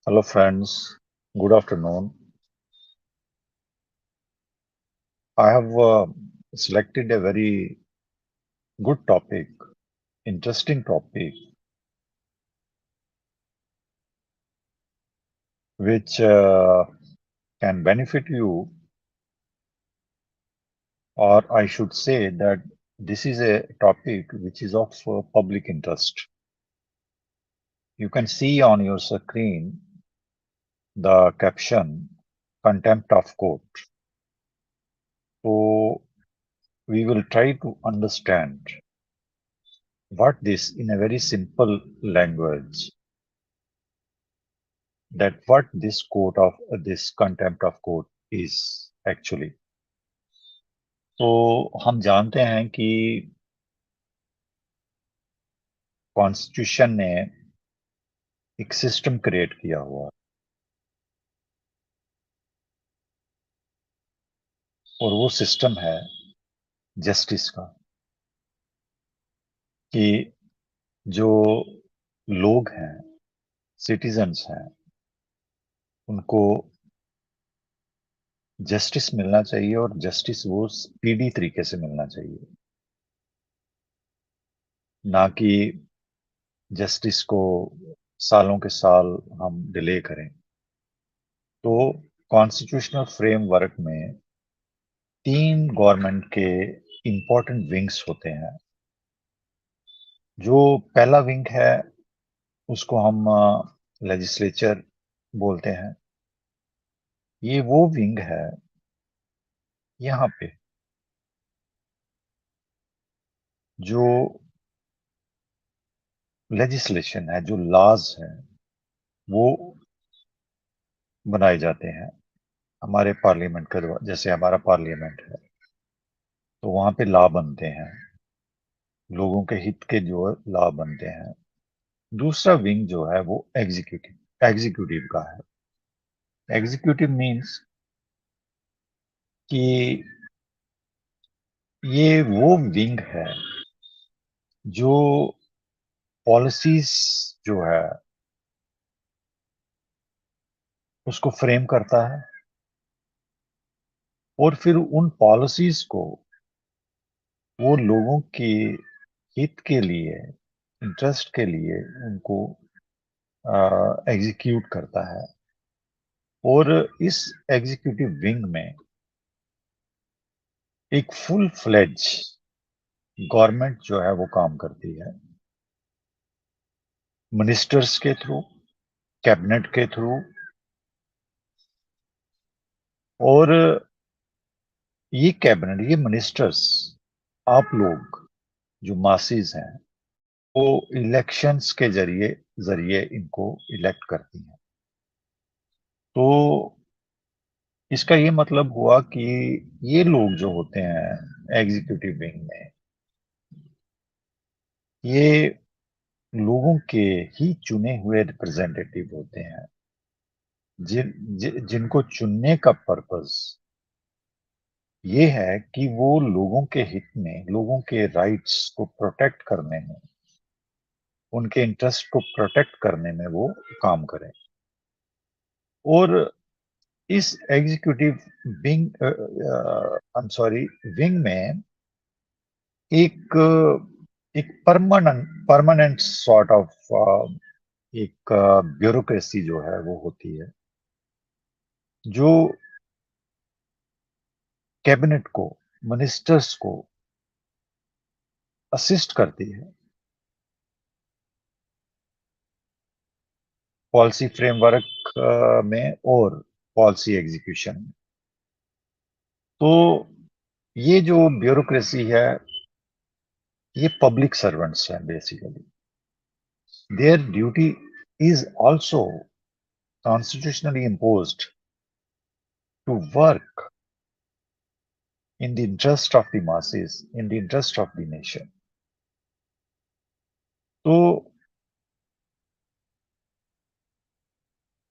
Hello, friends. Good afternoon. I have selected a very good topic, interesting topic, which can benefit you, or I should say that this is a topic which is of public interest. You can see on your screen the caption, Contempt of Court. So we will try to understand what this in a very simple language that what this court of this contempt of court is actually. तो हम जानते हैं कि constitution ने एक system create किया हुआ है और वो सिस्टम है जस्टिस का कि जो लोग हैं सिटीजन्स हैं उनको जस्टिस मिलना चाहिए और जस्टिस वो स्पीडी तरीके से मिलना चाहिए ना कि जस्टिस को सालों के साल हम डिले करें तो कॉन्स्टिट्यूशनल फ्रेमवर्क में तीन गवर्नमेंट के इंपॉर्टेंट विंग्स होते हैं जो पहला विंग है उसको हम लेजिस्लेचर बोलते हैं ये वो विंग है यहाँ पे जो लेजिस्लेशन है जो लॉज है वो बनाए जाते हैं हमारे पार्लियामेंट के द्वारा जैसे हमारा पार्लियामेंट है तो वहां पे लॉ बनते हैं लोगों के हित के जो लॉ बनते हैं दूसरा विंग जो है वो एग्जीक्यूटिव का है एग्जीक्यूटिव मींस कि ये वो विंग है जो पॉलिसीज जो है उसको फ्रेम करता है और फिर उन पॉलिसीज को वो लोगों के हित के लिए इंटरेस्ट के लिए उनको एग्जीक्यूट करता है और इस एग्जीक्यूटिव विंग में एक फुल फ्लेज गवर्नमेंट जो है वो काम करती है मिनिस्टर्स के थ्रू कैबिनेट के थ्रू और ये कैबिनेट ये मिनिस्टर्स आप लोग जो मासेस हैं वो इलेक्शंस के जरिए जरिए इनको इलेक्ट करती हैं तो इसका ये मतलब हुआ कि ये लोग जो होते हैं एग्जीक्यूटिव विंग में ये लोगों के ही चुने हुए रिप्रेजेंटेटिव होते हैं जिनको चुनने का पर्पस ये है कि वो लोगों के हित में लोगों के राइट्स को प्रोटेक्ट करने में उनके इंटरेस्ट को प्रोटेक्ट करने में वो काम करें और इस executive wing I am sorry wing में एक एक परमानेंट सॉर्ट ऑफ एक ब्यूरोक्रेसी जो है वो होती है जो कैबिनेट को मिनिस्टर्स को असिस्ट करती है पॉलिसी फ्रेमवर्क में और पॉलिसी एग्जीक्यूशन में तो ये जो ब्यूरोक्रेसी है ये पब्लिक सर्वेंट्स हैं basically there duty is also constitutionally imposed to work in the interest of the masses, in the interest of the nation. तो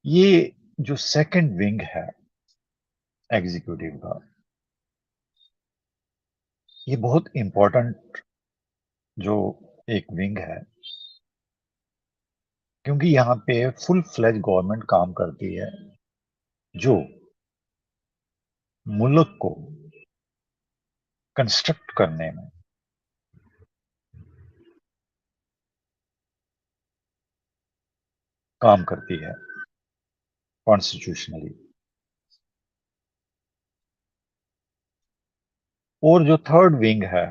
ये जो सेकंड विंग है एग्जीक्यूटिव का ये बहुत इंपॉर्टेंट जो एक विंग है क्योंकि यहाँ पे फुल फ्लेज गवर्नमेंट काम करती है जो मुल्क को कंस्ट्रक्ट करने में काम करती है कॉन्स्टिट्यूशनली। और जो थर्ड विंग है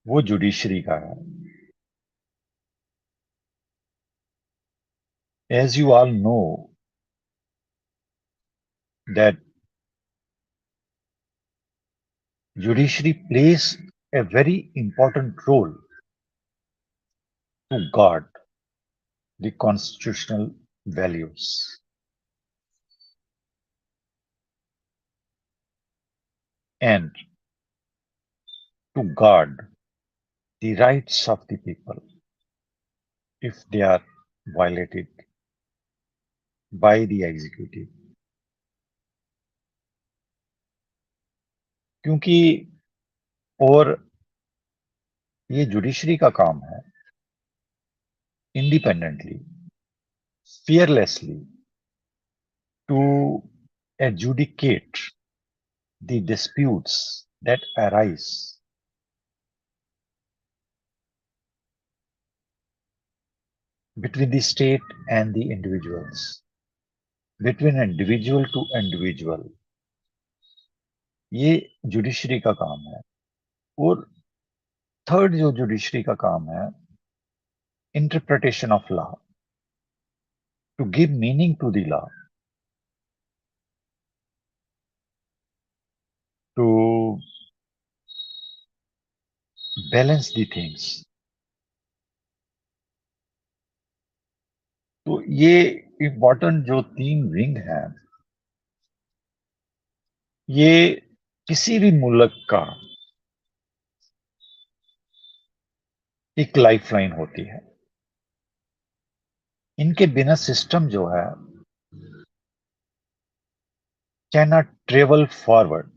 वो जुडिशरी का है। As you all know that judiciary plays a very important role to guard the constitutional values and to guard the rights of the people if they are violated by the executive. क्योंकि और ये judiciary का काम है independently, fearlessly to adjudicate the disputes that arise between the state and the individuals, between individual to individual. ये judiciary का काम है। और थर्ड जो जुडिशरी का काम है, interpretation of law, to give meaning to the law, to balance the things. तो ये इंपॉर्टेंट जो तीन विंग है, ये किसी भी मुल्क का एक लाइफलाइन होती है। इनके बिना सिस्टम जो है कैन नॉट ट्रेवल फॉरवर्ड।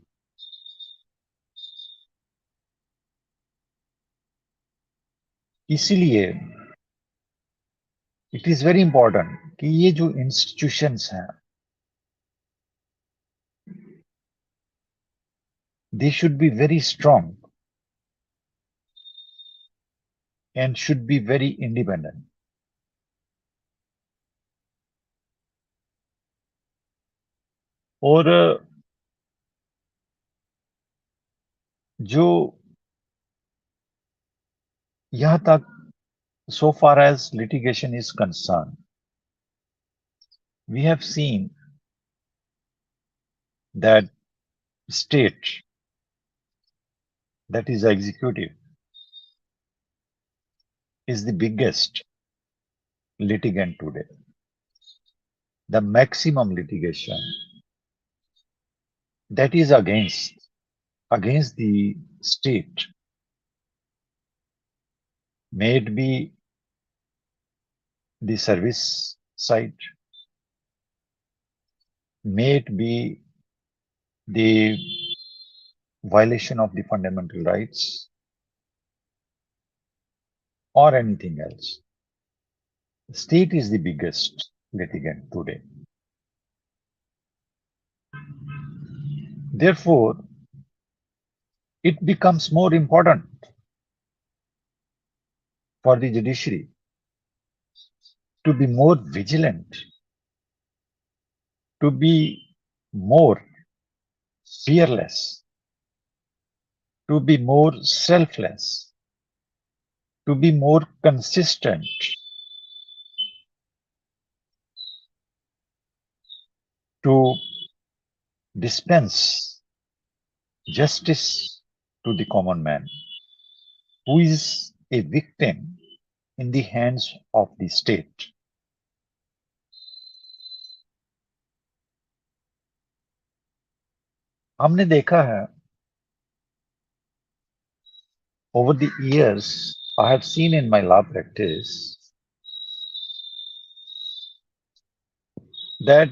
इसीलिए इट इज वेरी इंपॉर्टेंट कि ये जो इंस्टीट्यूशंस हैं they should be very strong and should be very independent. और जो यहां तक so far as litigation is concerned, we have seen that state, that is executive, is the biggest litigant today. The maximum litigation that is against the state, may it be the service side, may it be the violation of the fundamental rights, or anything else. The state is the biggest litigant today. Therefore, it becomes more important for the judiciary to be more vigilant, to be more fearless, to be more selfless, to be more consistent, to dispense justice to the common man who is a victim in the hands of the state. हमने देखा है over the years, I have seen in my law practice that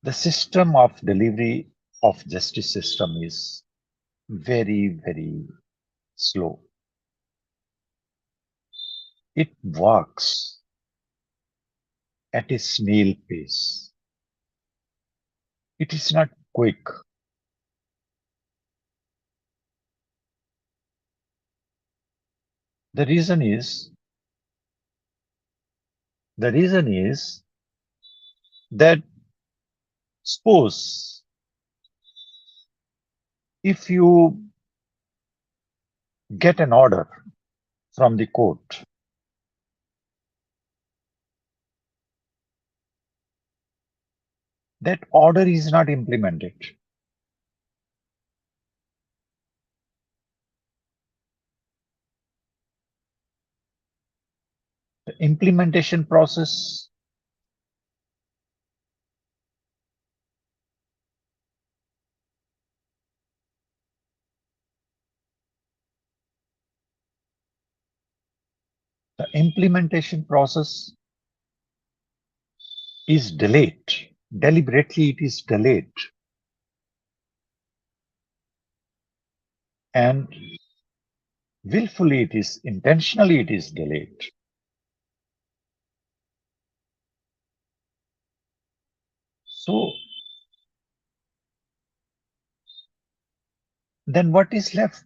the system of delivery of justice system is very, very slow. It walks at a snail pace. It is not quick. The reason is the reason is that suppose if you get an order from the court, that order is not implemented. The implementation process the implementation process is delayed. Deliberately, it is delayed. And willfully, intentionally, it is delayed. So, then what is left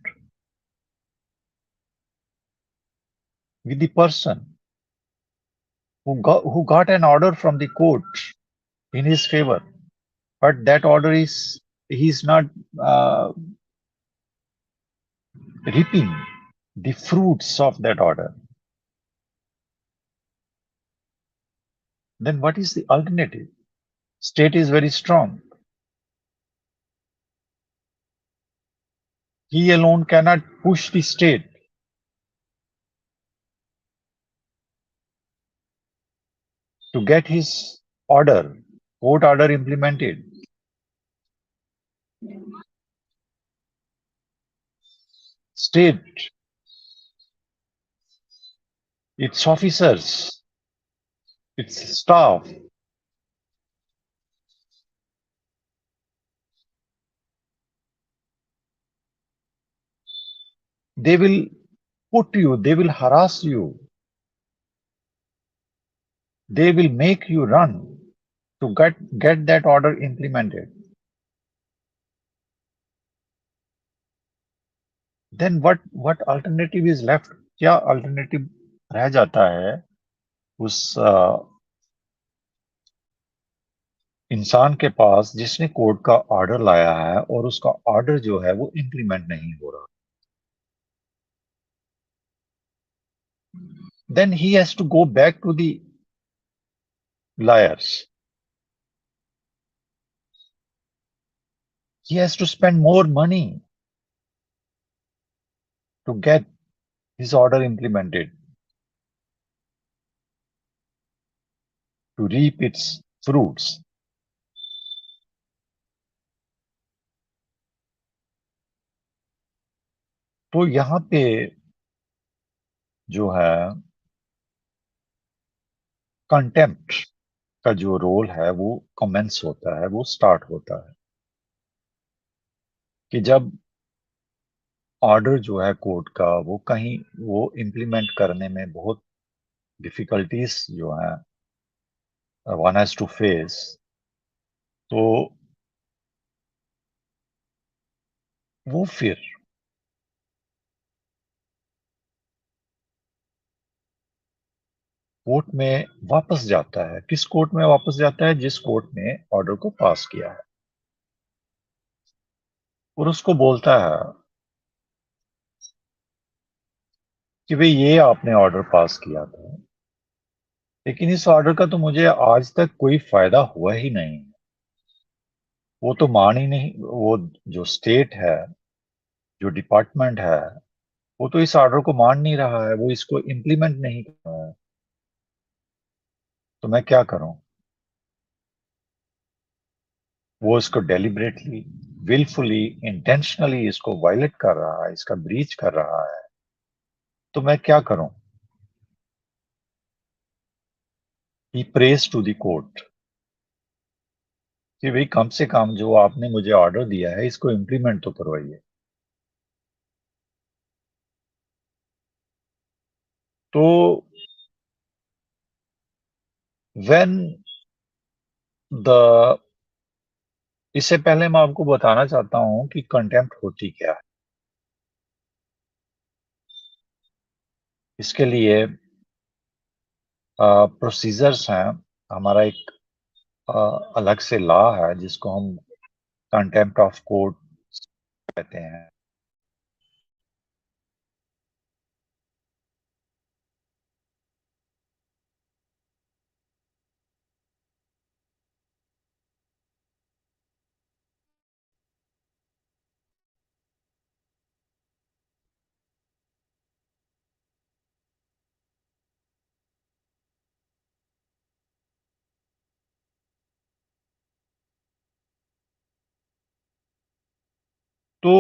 with the person who got an order from the court in his favor, but that order he's not uh, reaping the fruits of that order? Then what is the alternative? State is very strong. He alone cannot push the state to get his court order implemented. State, its officers, its staff, they will they will harass you, they will make you run to get that order implemented. Then what alternative is left? क्या alternative रह जाता है उस इंसान के पास जिसने court का order लाया है और उसका ऑर्डर जो है वो इंप्लीमेंट नहीं हो रहा? Then he has to go back to the liars. He has to spend more money to get his order implemented, to reap its fruits. तो यहाँ पे जो है कंटेम्प्ट का जो रोल है वो कमेंस होता है, वो स्टार्ट होता है कि जब ऑर्डर जो है कोर्ट का वो इम्प्लीमेंट करने में बहुत डिफिकल्टीज जो है वन हैज टू फेस, तो वो फिर कोर्ट में वापस जाता है। किस कोर्ट में वापस जाता है? जिस कोर्ट ने ऑर्डर को पास किया है, और उसको बोलता है कि भाई ये आपने ऑर्डर पास किया था, लेकिन इस ऑर्डर का तो मुझे आज तक कोई फायदा हुआ ही नहीं। वो तो मान ही नहीं, वो जो स्टेट है, जो डिपार्टमेंट है, वो तो इस ऑर्डर को मान नहीं रहा है, वो इसको इम्प्लीमेंट नहीं कर रहा है। तो मैं क्या करूं? वो इसको डेलिबरेटली, विलफुली, इंटेंशनली इसको वायलेट कर रहा है, इसका ब्रीच कर रहा है, तो मैं क्या करूं? ही प्रेज टू द कोर्ट कि भाई कम से कम जो आपने मुझे ऑर्डर दिया है इसको इम्प्लीमेंट तो करवाइए। तो when the इससे पहले मैं आपको बताना चाहता हूं कि कंटेम्प्ट होती क्या है। इसके लिए प्रोसीजर्स हैं। हमारा एक अलग से लॉ है जिसको हम कंटेम्प्ट ऑफ कोर्ट कहते हैं। तो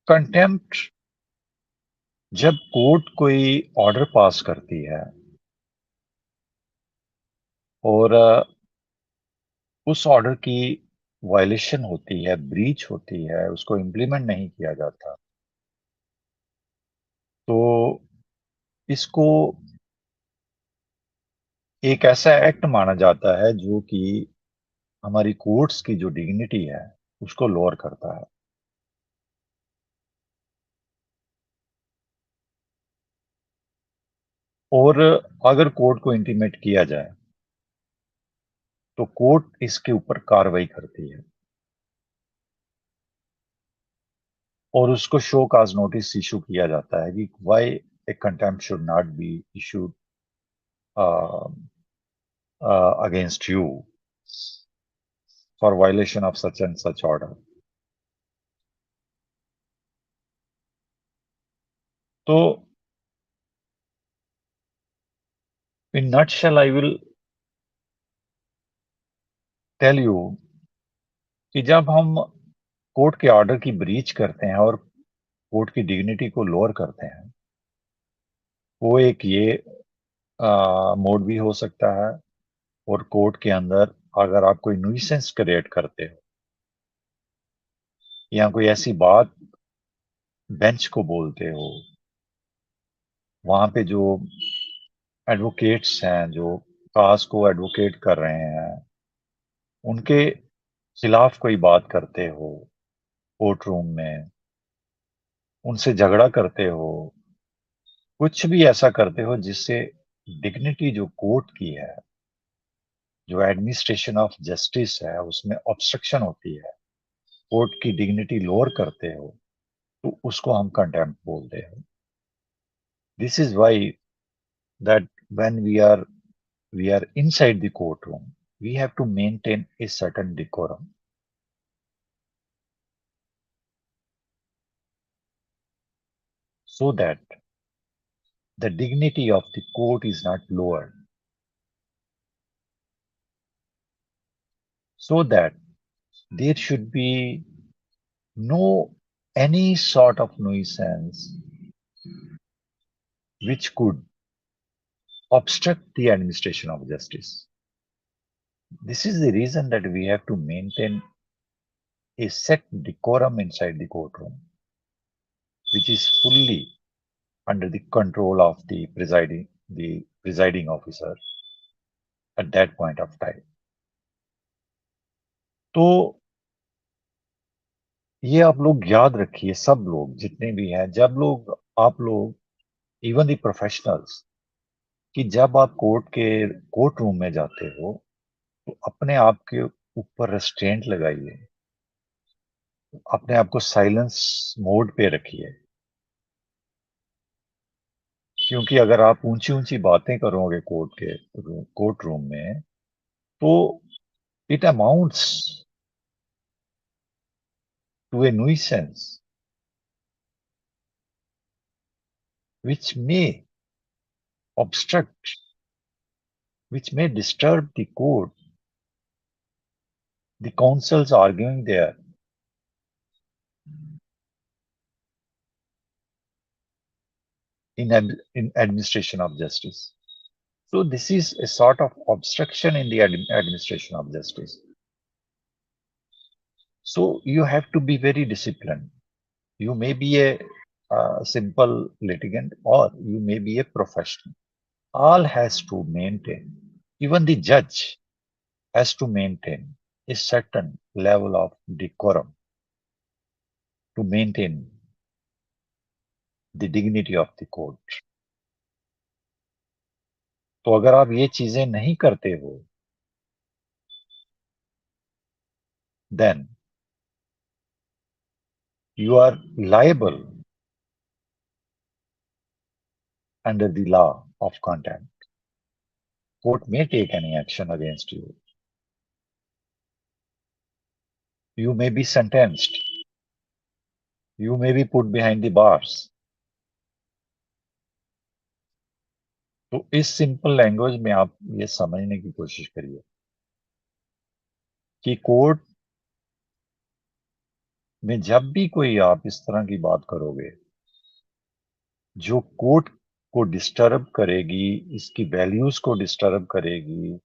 कंटेम्प्ट जब कोर्ट कोई ऑर्डर पास करती है और उस ऑर्डर की वायलेशन होती है, ब्रीच होती है, उसको इम्प्लीमेंट नहीं किया जाता, तो इसको एक ऐसा एक्ट माना जाता है जो कि हमारी कोर्ट्स की जो डिग्निटी है उसको लोअर करता है। और अगर कोर्ट को इंटीमेट किया जाए तो कोर्ट इसके ऊपर कार्रवाई करती है और उसको शो काज नोटिस इशू किया जाता है कि why a contempt should not be issued against you for violation of such and such order. तो in nutshell I will tell you कि जब हम कोर्ट के ऑर्डर की ब्रीच करते हैं और कोर्ट की डिग्निटी को लोअर करते हैं, वो एक ये मोड भी हो सकता है। और कोर्ट के अंदर अगर आप कोई न्यूसेंस क्रिएट करते हो या कोई ऐसी बात बेंच को बोलते हो, वहां पे जो एडवोकेट्स हैं जो काज को एडवोकेट कर रहे हैं उनके खिलाफ कोई बात करते हो कोर्ट रूम में, उनसे झगड़ा करते हो, कुछ भी ऐसा करते हो जिससे डिग्निटी जो कोर्ट की है, जो एडमिनिस्ट्रेशन ऑफ जस्टिस है, उसमें ऑब्स्ट्रक्शन होती है, कोर्ट की डिग्निटी लोअर करते हो, तो उसको हम कंटेम्प्ट बोलते हैं। This is why that when we are inside the courtroom, we have to maintain a certain decorum so that the dignity of the court is not lowered, so that there should be no any sort of nuisance which could obstruct the administration of justice. This is the reason that we have to maintain a set decorum inside the courtroom, which is fully under the control of the presiding officer at that point of time. तो ये आप लोग याद रखिए, सब लोग जितने भी हैं, जब लोग आप लोग इवन द प्रोफेशनल्स, कि जब आप कोर्ट रूम में जाते हो तो अपने आप के ऊपर रेस्ट्रेंट लगाइए, अपने आप को साइलेंस मोड पे रखिए। क्योंकि अगर आप ऊंची ऊंची बातें करोगे कोर्ट रूम में, तो it amounts to a nuisance which may obstruct, which may disturb the court, the counsels arguing there. In administration of justice. So this is a sort of obstruction in the administration of justice. So you have to be very disciplined. You may be a simple litigant or you may be a professional. all has to maintain, even the judge has to maintain a certain level of decorum to maintain the dignity of the court. तो अगर आप ये चीजें नहीं करते हो, then you are liable under the law of contempt. Court may take any action against you. You may be sentenced. You may be put behind the bars. तो इस सिंपल लैंग्वेज में आप ये समझने की कोशिश करिए कि कोर्ट में जब भी कोई आप इस तरह की बात करोगे जो कोर्ट को डिस्टर्ब करेगी, इसकी वैल्यूज को डिस्टर्ब करेगी,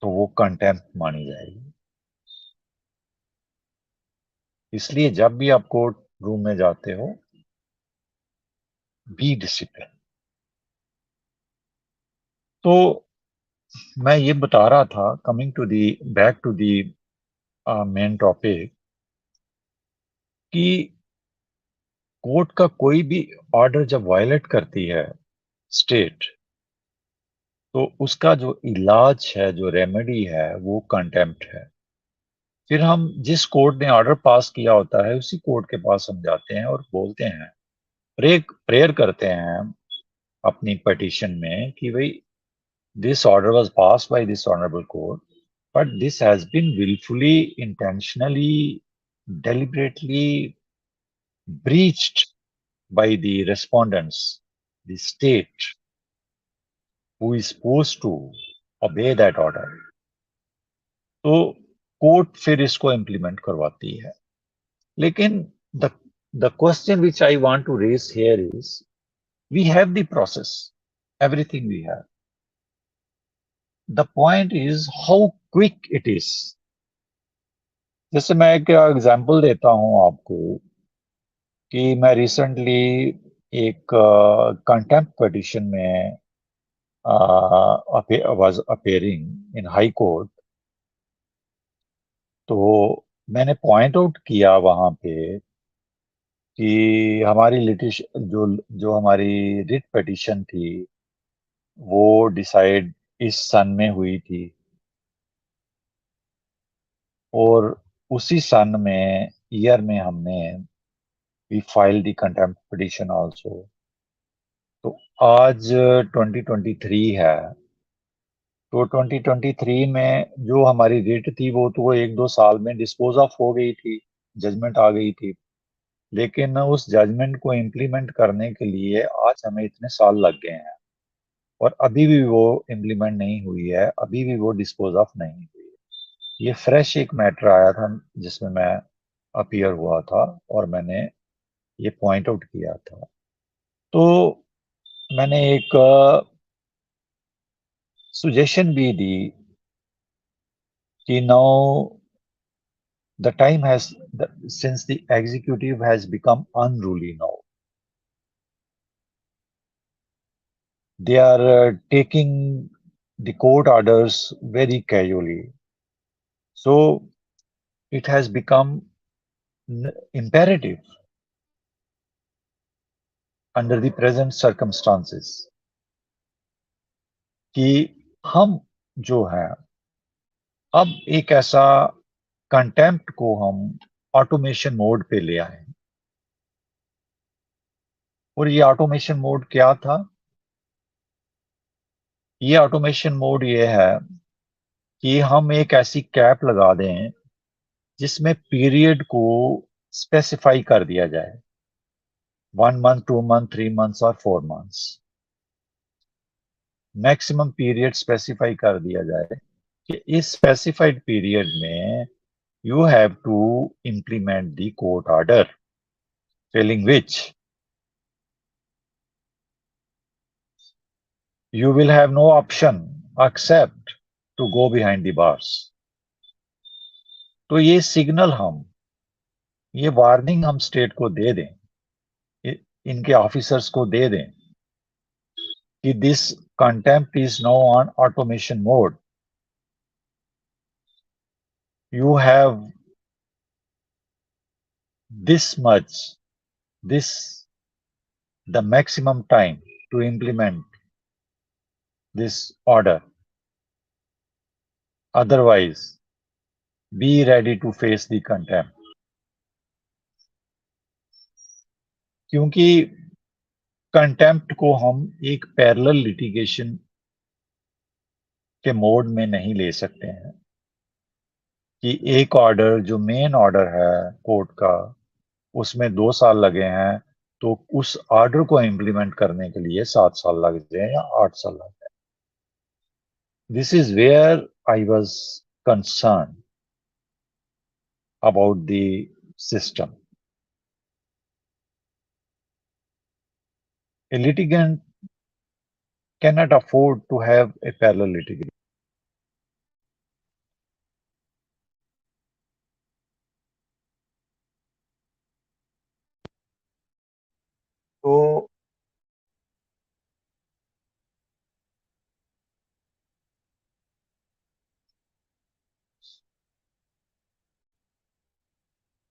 तो वो कंटेम्प्ट मानी जाएगी। इसलिए जब भी आप कोर्ट रूम में जाते हो, बी डिसिप्लिन। तो मैं ये बता रहा था, coming to the back to the main topic, कि कोर्ट का कोई भी ऑर्डर जब वायलेट करती है स्टेट, तो उसका जो इलाज है, जो रेमेडी है, वो कंटेम्प्ट है। फिर हम जिस कोर्ट ने ऑर्डर पास किया होता है उसी कोर्ट के पास हम जाते हैं और बोलते हैं, प्रेयर करते हैं अपनी पिटीशन में कि भाई this order was pass by this honourable court, but this has been willfully, intentionally, deliberately breached by the respondents, the state, who is supposed to obey that order. तो कोर्ट फिर इसको implement करवाती है। लेकिन the the question which I want to raise here is, we have the process, everything we have, the point is how quick it is. जैसे मैं एक example देता हूं आपको कि मैं रिसेंटली एक कंटेम्प्ट पिटीशन में was appearing in high court. तो मैंने पॉइंट आउट किया वहां पे कि हमारी लिटिशन जो जो हमारी रिट पिटीशन थी वो डिसाइड इस सन में हुई थी, और उसी सन में ईयर में हमने we file the contempt petition also. तो आज 2023 है, तो 2023 में जो हमारी रिट थी वो तो 1-2 साल में डिस्पोज ऑफ हो गई थी, जजमेंट आ गई थी। लेकिन उस जजमेंट को इम्प्लीमेंट करने के लिए आज हमें इतने साल लग गए हैं और अभी भी वो इम्प्लीमेंट नहीं हुई है, अभी भी वो डिस्पोज ऑफ नहीं हुई है। ये फ्रेश एक मैटर आया था जिसमें मैं अपीयर हुआ था और मैंने ये पॉइंट आउट किया था। तो मैंने एक सुजेशन भी दी कि now the time has, since the executive has become unruly now, they are taking the court orders very casually, so it has become imperative under the present circumstances कि हम जो है अब एक ऐसा कंटेम्प्ट को हम ऑटोमेशन मोड पे ले आए। और ये ऑटोमेशन मोड क्या था? ये ऑटोमेशन मोड ये है कि हम एक ऐसी कैप लगा दें जिसमें पीरियड को स्पेसिफाई कर दिया जाए, 1 मंथ, 2 मंथ, 3 मंथ्स और 4 मंथ्स। मैक्सिमम पीरियड स्पेसिफाई कर दिया जाए कि इस स्पेसिफाइड पीरियड में you have to implement the court order, failing which you will have no option except to go behind the bars. तो ये सिग्नल हम, ये वार्निंग हम स्टेट को दे दें इनके ऑफिसर्स को दे दें कि this contempt is now on automation mode, you have this much, this the maximum time to implement this order. Otherwise, be ready to face the contempt. क्योंकि कंटेम्प्ट को हम एक पैरेलल लिटिगेशन के मोड में नहीं ले सकते हैं कि एक ऑर्डर जो मेन ऑर्डर है कोर्ट का उसमें 2 साल लगे हैं तो उस ऑर्डर को इम्प्लीमेंट करने के लिए 7 साल लग जाए या 8 साल लग जाए. This is where I was concern about the system. A litigant cannot afford to have a parallel litigation.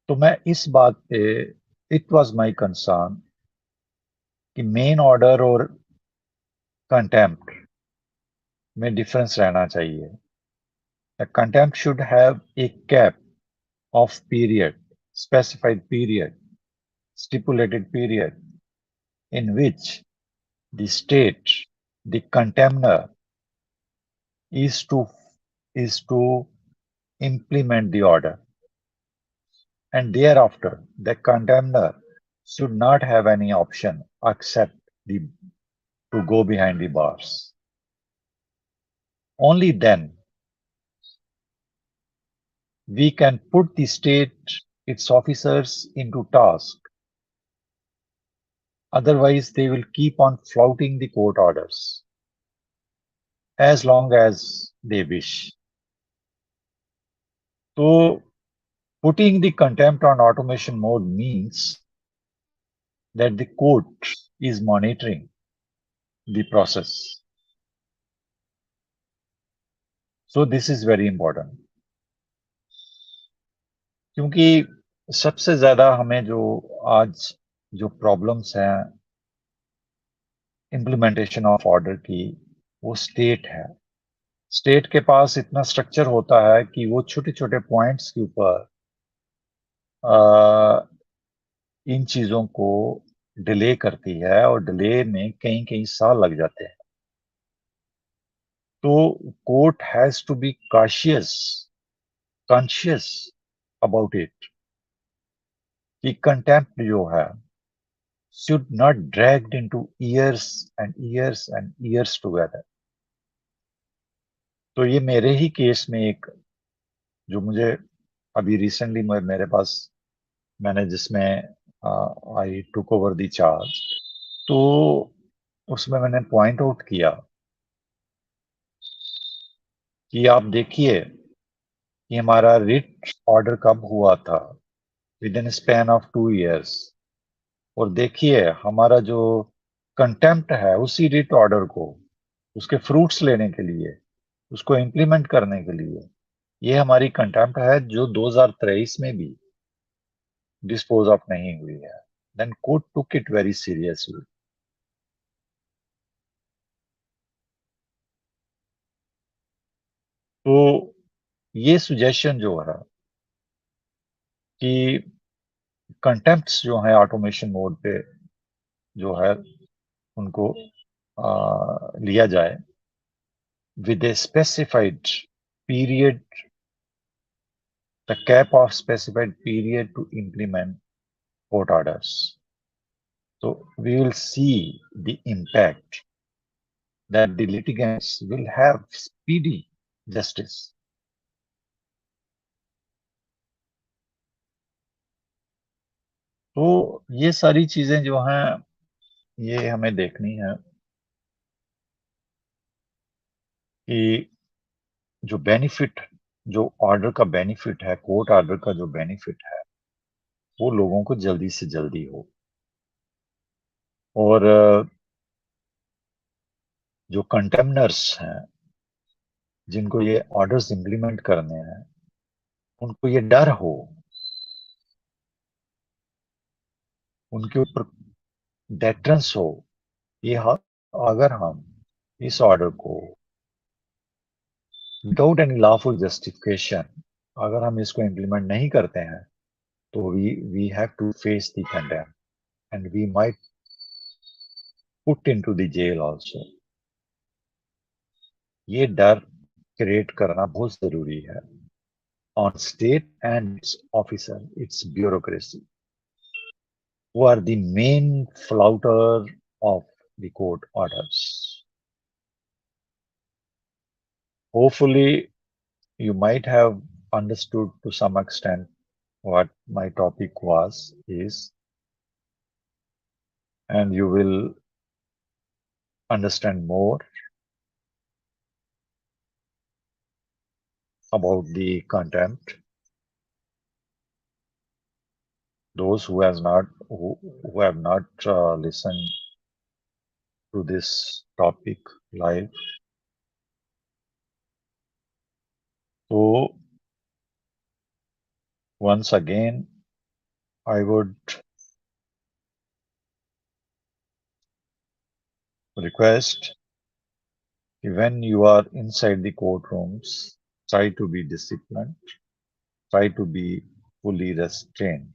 तो मैं इस बात पे इट वाज माय कंसर्न कि मेन ऑर्डर और कंटेम्प्ट में डिफरेंस रहना चाहिए. Contempt should have A cap of period, specified period, stipulated period in which the state, the contemner, is to is to implement the order, and thereafter the contemner should not have any option except the to go behind the bars. Only then we can put the state, its officers into task. Otherwise, they will keep on flouting the court orders as long as they wish. So, putting the contempt on automation mode means that the court is monitoring the process. So, this is very important. क्योंकि सबसे ज्यादा हमें जो आज जो problems हैं implementation of order की वो स्टेट है. स्टेट के पास इतना स्ट्रक्चर होता है कि वो छोटे छोटे पॉइंट्स के ऊपर इन चीजों को डिले करती है और डिले में कई कई साल लग जाते हैं. तो court has to be conscious about it कि कंटेम्प्ट जो है should not dragged into years and years and years together. तो ये मेरे ही केस में एक जो मुझे अभी रिसेंटली मेरे पास मैंने जिसमें आई टुक ओवर द चार्ज, तो उसमें मैंने पॉइंट आउट किया कि आप देखिए कि हमारा रिट ऑर्डर कब हुआ था, with in span of 2 years. और देखिए हमारा जो कंटेम्प्ट है उसी रिट ऑर्डर को उसके फ्रूट्स लेने के लिए, उसको इम्प्लीमेंट करने के लिए, ये हमारी कंटेम्प्ट है जो 2023 में भी डिस्पोज ऑफ नहीं हुई है. Then court took it very seriously. तो ये सुजेशन जो है कि कंटेम्प्ट्स जो है ऑटोमेशन मोड पे जो है उनको लिया जाए with a specified period, the cap of specified period to implement court orders. So we will see the impact that the litigants will have speedy justice. तो ये सारी चीजें जो हैं ये हमें देखनी है कि जो बेनिफिट, जो ऑर्डर का बेनिफिट है, कोर्ट ऑर्डर का जो बेनिफिट है वो लोगों को जल्दी से जल्दी हो. और जो कंटेमनर्स हैं, जिनको ये ऑर्डर्स इंप्लीमेंट करने हैं, उनको ये डर हो, उनके ऊपर डेटरेंस हो, ये अगर हम इस ऑर्डर को विदाउट एनी लॉफुल जस्टिफिकेशन अगर हम इसको इंप्लीमेंट नहीं करते हैं, तो we have to face the condemn and we might put into the jail also. ये डर क्रिएट करना बहुत जरूरी है on state and its officer, its bureaucracy, who are the main flouter of the court orders. Hopefully, you might have understood to some extent what my topic is, and you will understand more about the contempt. Those who have not listened to this topic live. So once again, I would request, when you are inside the courtrooms, try to be disciplined, try to be fully restrained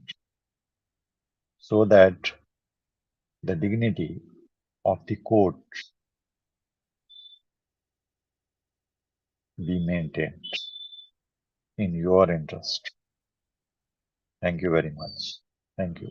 so that the dignity of the court be maintained in your interest. Thank you very much. Thank you.